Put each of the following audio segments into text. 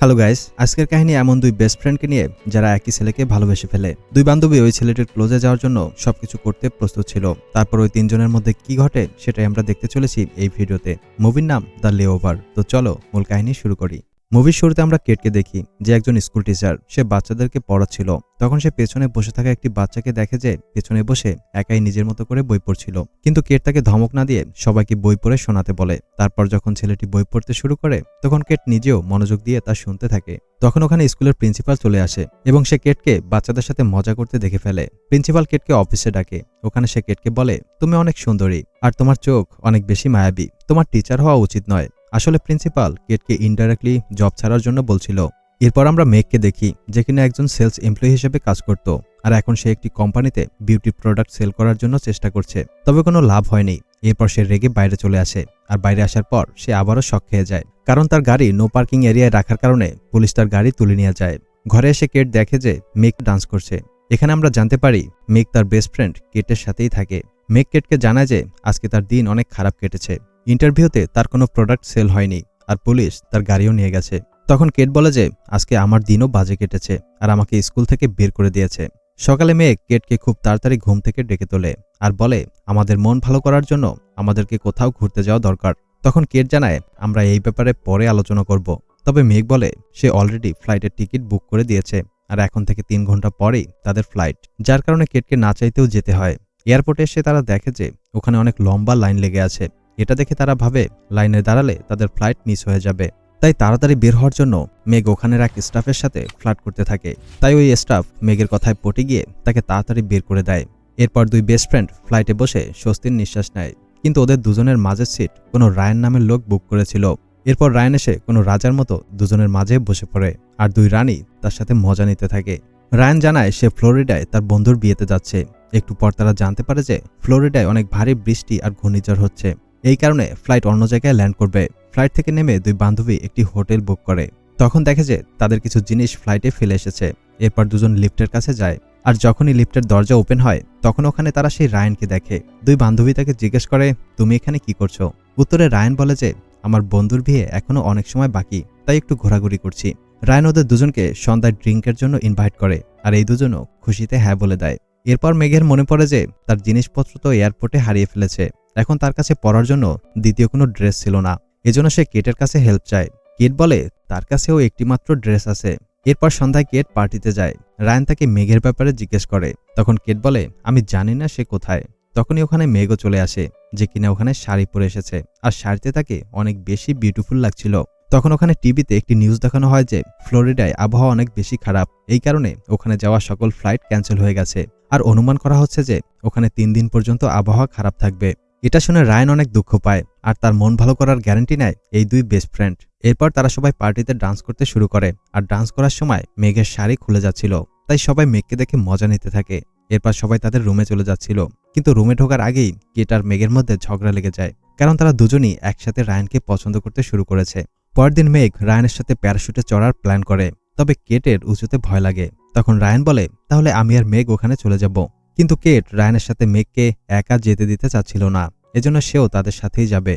Hello guys, আজকের কাহিনী এমন দুই বেস্ট ফ্রেন্ডকে নিয়ে যারা একই ছেলেকে ভালোবেসে ফেলে। দুই বান্ধবী ওই ছেলেটির ক্লোজে যাওয়ার জন্য সবকিছু করতে প্রস্তুত ছিল। তারপর ওই তিনজনের মধ্যে কি ঘটে সেটাই আমরা দেখতে চলেছি এই ভিডিওতে। মুভির নাম দ্য লেওভার। তো চলো মূল কাহিনী শুরু করি। মুভির শুরুতে আমরা কেটকে দেখি যে একজন স্কুল টিচার, সে বাচ্চাদেরকে পড়াচ্ছিল। তখন সে পেছনে বসে থাকা একটি বাচ্চাকে দেখে যে পেছনে বসে একাই নিজের মতো করে বই পড়ছিল। কিন্তু কেট তাকে ধমক না দিয়ে সবাইকে বই পড়ে শোনাতে বলে। তারপর যখন ছেলেটি বই পড়তে শুরু করে তখন কেট নিজেও মনোযোগ দিয়ে তা শুনতে থাকে। তখন ওখানে স্কুলের প্রিন্সিপাল চলে আসে এবং সে কেটকে বাচ্চাদের সাথে মজা করতে দেখে ফেলে। প্রিন্সিপাল কেটকে অফিসে ডাকে। ওখানে সে কেটকে বলে, তুমি অনেক সুন্দরী আর তোমার চোখ অনেক বেশি মায়াবী, তোমার টিচার হওয়া উচিত নয়। আসলে প্রিন্সিপাল কেটকে ইনডাইরেক্টলি জব ছাড়ার জন্য বলছিল। এরপর আমরা মেঘকে দেখি যে কিনা একজন সেলস এমপ্লয়ি হিসেবে কাজ করত, আর এখন সে একটি কোম্পানিতে বিউটি প্রোডাক্ট সেল করার জন্য চেষ্টা করছে, তবে কোনো লাভ হয়নি। এরপর সে রেগে বাইরে চলে আসে, আর বাইরে আসার পর সে আবারও শক খেয়ে যায়, কারণ তার গাড়ি নো পার্কিং এরিয়ায় রাখার কারণে পুলিশ তার গাড়ি তুলে নিয়ে যায়। ঘরে এসে কেট দেখে যে মেঘ ডান্স করছে। এখানে আমরা জানতে পারি মেঘ তার বেস্ট ফ্রেন্ড কেটের সাথেই থাকে। মেঘ কেটকে জানায় যে আজকে তার দিন অনেক খারাপ কেটেছে। ইন্টারভিউতে তার কোনো প্রোডাক্ট সেল হয়নি, আর পুলিশ তার গাড়িও নিয়ে গেছে। তখন কেট বলে যে আজকে আমার দিনও বাজে কেটেছে, আর আমাকে স্কুল থেকে বের করে দিয়েছে। সকালে মেঘ কেটকে খুব তাড়াতাড়ি ঘুম থেকে ডেকে তোলে আর বলে আমাদের মন ভালো করার জন্য আমাদেরকে কোথাও ঘুরতে যাওয়া দরকার। তখন কেট জানায় আমরা এই ব্যাপারে পরে আলোচনা করব। তবে মেঘ বলে সে অলরেডি ফ্লাইটের টিকিট বুক করে দিয়েছে, আর এখন থেকে 3 ঘন্টা পরেই তাদের ফ্লাইট, যার কারণে কেটকে না চাইতেও যেতে হয়। এয়ারপোর্টে এসে তারা দেখে যে ওখানে অনেক লম্বা লাইন লেগে আছে। এটা দেখে তারা ভাবে লাইনে দাঁড়ালে তাদের ফ্লাইট মিস হয়ে যাবে। তাই তাড়াতাড়ি বের হওয়ার জন্য মেঘ ওখানের এক স্টাফের সাথে ফ্লার্ট করতে থাকে। তাই ওই স্টাফ মেঘের কথায় পটে গিয়ে তাকে তাড়াতাড়ি বের করে দেয়। এরপর দুই বেস্ট ফ্রেন্ড ফ্লাইটে বসে স্বস্তির নিঃশ্বাস নেয়। কিন্তু ওদের দুজনের মাঝের সিট কোনো রায়ান নামের লোক বুক করেছিল। এরপর রায়ান এসে কোনো রাজার মতো দুজনের মাঝে বসে পড়ে, আর দুই রানী তার সাথে মজা নিতে থাকে। রায়ান জানায় সে ফ্লোরিডায় তার বন্ধুর বিয়েতে যাচ্ছে। একটু পর তারা জানতে পারে যে ফ্লোরিডায় অনেক ভারী বৃষ্টি আর ঘূর্ণিঝড় হচ্ছে, এই কারণে ফ্লাইট অন্য জায়গায় ল্যান্ড করবে। ফ্লাইট থেকে নেমে দুই বান্ধবী একটি হোটেল বুক করে। তখন দেখে যে তাদের কিছু জিনিস ফ্লাইটে ফেলে এসেছে। এরপর দুজন লিফটের কাছে যায়, আর যখনই লিফটের দরজা ওপেন হয় তখন ওখানে তারা সেই রায়ানকে দেখে। দুই বান্ধবী তাকে জিজ্ঞেস করে তুমি এখানে কি করছো? উত্তরে রায়ান বলে যে আমার বন্ধুর বিয়ে এখনো অনেক সময় বাকি, তাই একটু ঘোরাঘুরি করছি। রায়ান ওদের দুজনকে সন্ধ্যায় ড্রিঙ্কের জন্য ইনভাইট করে, আর এই দুজনও খুশিতে হ্যাঁ বলে দেয়। এরপর মেঘের মনে পড়ে যে তার জিনিসপত্র তো এয়ারপোর্টে হারিয়ে ফেলেছে। এখন তার কাছে পরার জন্য দ্বিতীয় কোনো ড্রেস ছিল না, এজন্য সে কেটের কাছে হেল্প চায়। কেট বলে তার কাছেও একটিমাত্র ড্রেস আছে। এরপর সন্ধ্যায় কেট পার্টিতে যায়। রায়ান তাকে মেঘের ব্যাপারে জিজ্ঞেস করে। তখন কেট বলে আমি জানি না সে কোথায়। তখনই ওখানে মেঘও চলে আসে, যে কিনা ওখানে শাড়ি পরে এসেছে, আর শাড়িতে তাকে অনেক বেশি বিউটিফুল লাগছিল। তখন ওখানে টিভিতে একটি নিউজ দেখানো হয় যে ফ্লোরিডায় আবহাওয়া অনেক বেশি খারাপ, এই কারণে ওখানে যাওয়া সকল ফ্লাইট ক্যান্সেল হয়ে গেছে, আর অনুমান করা হচ্ছে যে ওখানে 3 দিন পর্যন্ত আবহাওয়া খারাপ থাকবে। এটা শুনে রায়ান অনেক দুঃখ পায়, আর তার মন ভালো করার গ্যারান্টি নেয় এই দুই বেস্ট ফ্রেন্ড। এরপর তারা সবাই পার্টিতে ডান্স করতে শুরু করে, আর ডান্স করার সময় মেঘের শাড়ি খুলে যাচ্ছিল, তাই সবাই মেঘকে দেখে মজা নিতে থাকে। এরপর সবাই তাদের রুমে চলে যাচ্ছিল, কিন্তু রুমে ঢোকার আগেই কেট আর মেঘের মধ্যে ঝগড়া লেগে যায়, কারণ তারা দুজনই একসাথে রায়ানকে পছন্দ করতে শুরু করেছে। পরের দিন মেঘ রায়ানের সাথে প্যারাশুটে চড়ার প্ল্যান করে, তবে কেটের উঁচুতে ভয় লাগে। তখন রায়ান বলে তাহলে আমি আর মেঘ ওখানে চলে যাব। কিন্তু কেট রায়ানের সাথে মেঘকে একা যেতে দিতে চাচ্ছিল না, এজন্য সেও তাদের সাথেই যাবে।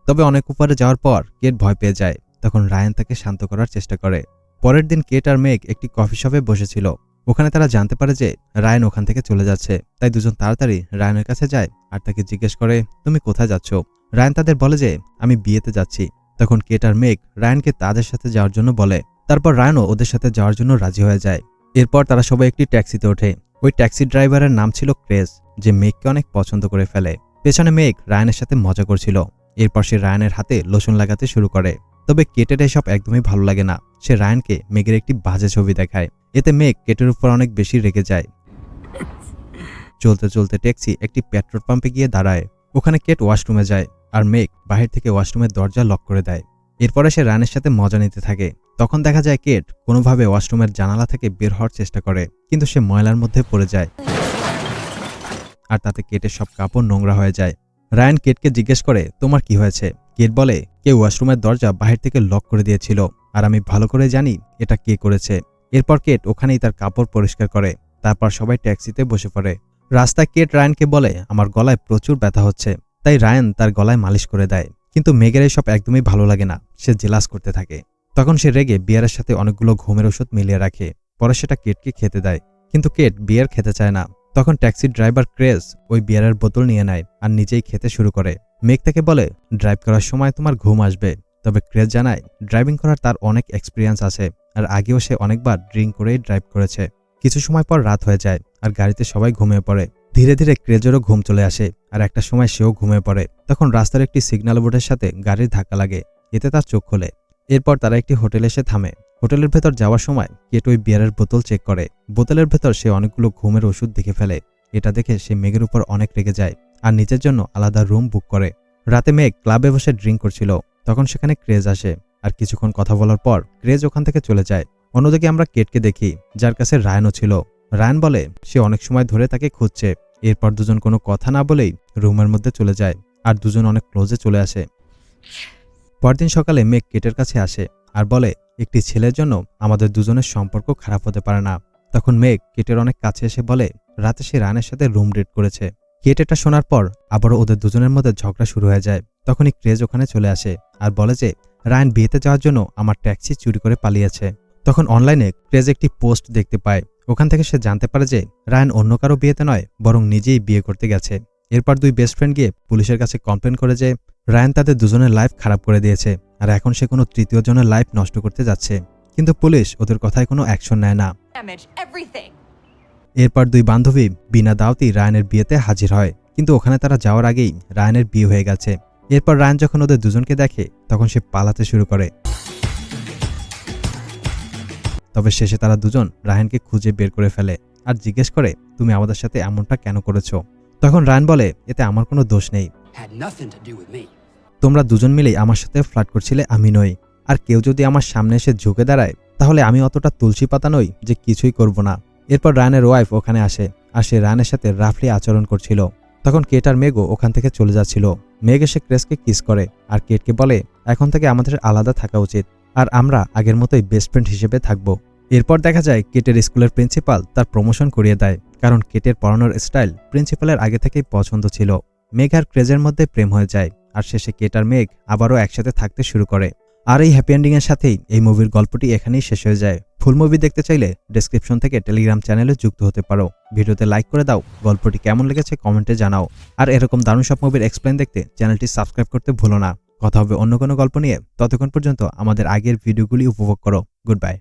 তবে অনেক উপরে যাওয়ার পর কেট ভয় পেয়ে যায়। তখন রায়ান তাকে শান্ত করার চেষ্টা করে। পরের দিন কেট আর মেঘ একটি কফি শপে বসেছিল। ওখানে তারা জানতে পারে যে রায়ান ওখান থেকে চলে যাচ্ছে, তাই দুজন তাড়াতাড়ি রায়ানের কাছে যায় আর তাকে জিজ্ঞেস করে তুমি কোথায় যাচ্ছ? রায়ান তাদের বলে যে আমি বিয়েতে যাচ্ছি। তখন কেট আর মেঘ রায়ানকে তাদের সাথে যাওয়ার জন্য বলে। তারপর রায়ানও ওদের সাথে যাওয়ার জন্য রাজি হয়ে যায়। এরপর তারা সবাই একটি ট্যাক্সিতে ওঠে। ওই ট্যাক্সি ড্রাইভারের নাম ছিল ক্রেস, যে মেঘকে অনেক পছন্দ করে ফেলে। পেছনে মেঘ রায়ানের সাথে মজা করছিল। এরপর সে রায়ানের হাতে লোশন লাগাতে শুরু করে। তবে কেটের এসব একদমই ভালো লাগে না। সে রায়ানকে মেঘের একটি বাজে ছবি দেখায়। এতে মেঘ কেটের উপর অনেক বেশি রেগে যায়। চলতে চলতে ট্যাক্সি একটি পেট্রোল পাম্পে গিয়ে দাঁড়ায়। ওখানে কেট ওয়াশরুমে যায়, আর মেঘ বাহির থেকে ওয়াশরুমের দরজা লক করে দেয়। এরপরে সে রায়ানের সাথে মজা নিতে থাকে। তখন দেখা যায় কেট কোনোভাবে ওয়াশরুমের জানালা থেকে বের হওয়ার চেষ্টা করে, কিন্তু সে ময়লার মধ্যে পড়ে যায়, আর তাতে কেটের সব কাপড় নোংরা হয়ে যায়। রায়ান কেটকে জিজ্ঞেস করে তোমার কি হয়েছে? কেট বলে কেউ ওয়াশরুমের দরজা বাহির থেকে লক করে দিয়েছিল, আর আমি ভালো করে জানি এটা কে করেছে। এরপর কেট ওখানেই তার কাপড় পরিষ্কার করে। তারপর সবাই ট্যাক্সিতে বসে পড়ে। রাস্তায় কেট রায়ানকে বলে আমার গলায় প্রচুর ব্যথা হচ্ছে, তাই রায়ান তার গলায় মালিশ করে দেয়। কিন্তু মেঘের এসব একদমই ভালো লাগে না, সে জেলাস করতে থাকে। তখন সে রেগে বিয়ারের সাথে অনেকগুলো ঘুমের ওষুধ মিলিয়ে রাখে, পরে সেটা কেটকে খেতে দেয়। কিন্তু কেট বিয়ার খেতে চায় না। তখন ট্যাক্সি ড্রাইভার ক্রেজ ওই বিয়ারের বোতল নিয়ে নেয় আর নিজেই খেতে শুরু করে। মেঘ তাকে বলে, ড্রাইভ করার সময় তোমার ঘুম আসবে। তবে ক্রেজ জানায় ড্রাইভিং করার তার অনেক এক্সপিরিয়েন্স আছে, আর আগেও সে অনেকবার ড্রিঙ্ক করেই ড্রাইভ করেছে। কিছু সময় পর রাত হয়ে যায় আর গাড়িতে সবাই ঘুমিয়ে পড়ে। ধীরে ধীরে ক্রেজেরও ঘুম চলে আসে আর একটা সময় সেও ঘুমিয়ে পড়ে। তখন রাস্তার একটি সিগন্যাল বোর্ডের সাথে গাড়ির ধাক্কা লাগে, এতে তার চোখ খোলে। এরপর তারা একটি হোটেলে এসে থামে। হোটেলের ভেতর যাওয়ার সময় কেট ওই বিয়ারের বোতল চেক করে। বোতলের ভেতর সে অনেকগুলো ঘুমের ওষুধ দেখে ফেলে। এটা দেখে সে মেঘের উপর অনেক রেগে যায় আর নিজের জন্য আলাদা রুম বুক করে। রাতে মেঘ ক্লাবে বসে ড্রিঙ্ক করছিল, তখন সেখানে ক্রেজ আসে আর কিছুক্ষণ কথা বলার পর ক্রেজ ওখান থেকে চলে যায়। অন্যদিকে আমরা কেটকে দেখি, যার কাছে রায়ানও ছিল। রায়ান বলে সে অনেক সময় ধরে তাকে খুঁজছে। এরপর দুজন কোনো কথা না বলেই রুমের মধ্যে চলে যায় আর দুজন অনেক ক্লোজে চলে আসে। পরদিন সকালে মেঘ কেটের কাছে আসে আর বলে, একটি ছেলের জন্য আমাদের দুজনের সম্পর্ক খারাপ হতে পারে না। তখন মেঘ কেটের অনেক কাছে এসে বলে রাতে সে রায়ানের সাথে রুম ডেট করেছে। কেট এটা শোনার পর আবারও ওদের দুজনের মধ্যে ঝগড়া শুরু হয়ে যায়। তখনই ক্রেজ ওখানে চলে আসে আর বলে যে রায়ান বিয়েতে যাওয়ার জন্য আমার ট্যাক্সি চুরি করে পালিয়েছে। তখন অনলাইনে ক্রেজ একটি পোস্ট দেখতে পায়। ওখান থেকে সে জানতে পারে যে রায়ান অন্য কারো বিয়েতে নয়, বরং নিজেই বিয়ে করতে গেছে। এরপর দুই বেস্ট ফ্রেন্ড গিয়ে পুলিশের কাছে কমপ্লেন করে যে রায়ান তাদের দুজনের লাইফ খারাপ করে দিয়েছে আর এখন সে কোনো তৃতীয় জনের লাইফ নষ্ট করতে যাচ্ছে। কিন্তু পুলিশ ওদের কথায় কোনো অ্যাকশন নেয় না। এরপর দুই বান্ধবী বিনা দাওয়াতেই রায়ানের বিয়েতে হাজির হয়, কিন্তু ওখানে তারা যাওয়ার আগেই রায়ানের বিয়ে হয়ে গেছে। এরপর রায়ান যখন ওদের দুজনকে দেখে তখন সে পালাতে শুরু করে। তবে শেষে তারা দুজন রায়ানকে খুঁজে বের করে ফেলে আর জিজ্ঞেস করে, তুমি আমাদের সাথে এমনটা কেন করেছো? তখন রায়ান বলে, এতে আমার কোনো দোষ নেই। তোমরা দুজন মিলেই আমার সাথে ফ্লার্ট করছিলে, আমি নই। আর কেউ যদি আমার সামনে এসে ঝুঁকে দাঁড়ায় তাহলে আমি অতটা তুলসী পাতা নই যে কিছুই করব না। এরপর রায়ানের ওয়াইফ ওখানে আসে আর সে রায়ানের সাথে রাফলি আচরণ করছিল। তখন কেট আর মেঘও ওখান থেকে চলে যাচ্ছিল। মেঘ এসে ক্রেসকে কিস করে আর কেটকে বলে, এখন থেকে আমাদের আলাদা থাকা উচিত আর আমরা আগের মতোই বেস্ট ফ্রেন্ড হিসেবে থাকব। এরপর দেখা যায় কেটের স্কুলের প্রিন্সিপাল তার প্রমোশন করিয়ে দেয়, কারণ কেটের পড়ানোর স্টাইল প্রিন্সিপালের আগে থেকেই পছন্দ ছিল। মেঘ আর ক্রেজের মধ্যে প্রেম হয়ে যায় আর শেষে কেট আর মেঘ আবারও একসাথে থাকতে শুরু করে। আর এই হ্যাপি এন্ডিং এর সাথেই এই মুভির গল্পটি এখানেই শেষ হয়ে যায়। ফুল মুভি দেখতে চাইলে ডেসক্রিপশন থেকে টেলিগ্রাম চ্যানেলে যুক্ত হতে পারো। ভিডিওতে লাইক করে দাও, গল্পটি কেমন লেগেছে কমেন্টে জানাও। আর এরকম দারুণ সব মুভির এক্সপ্লেন দেখতে চ্যানেলটি সাবস্ক্রাইব করতে ভুলো না। কথা হবে অন্য কোনো গল্প নিয়ে, ততক্ষণ পর্যন্ত আমাদের আগের ভিডিওগুলি উপভোগ করো। Good bye.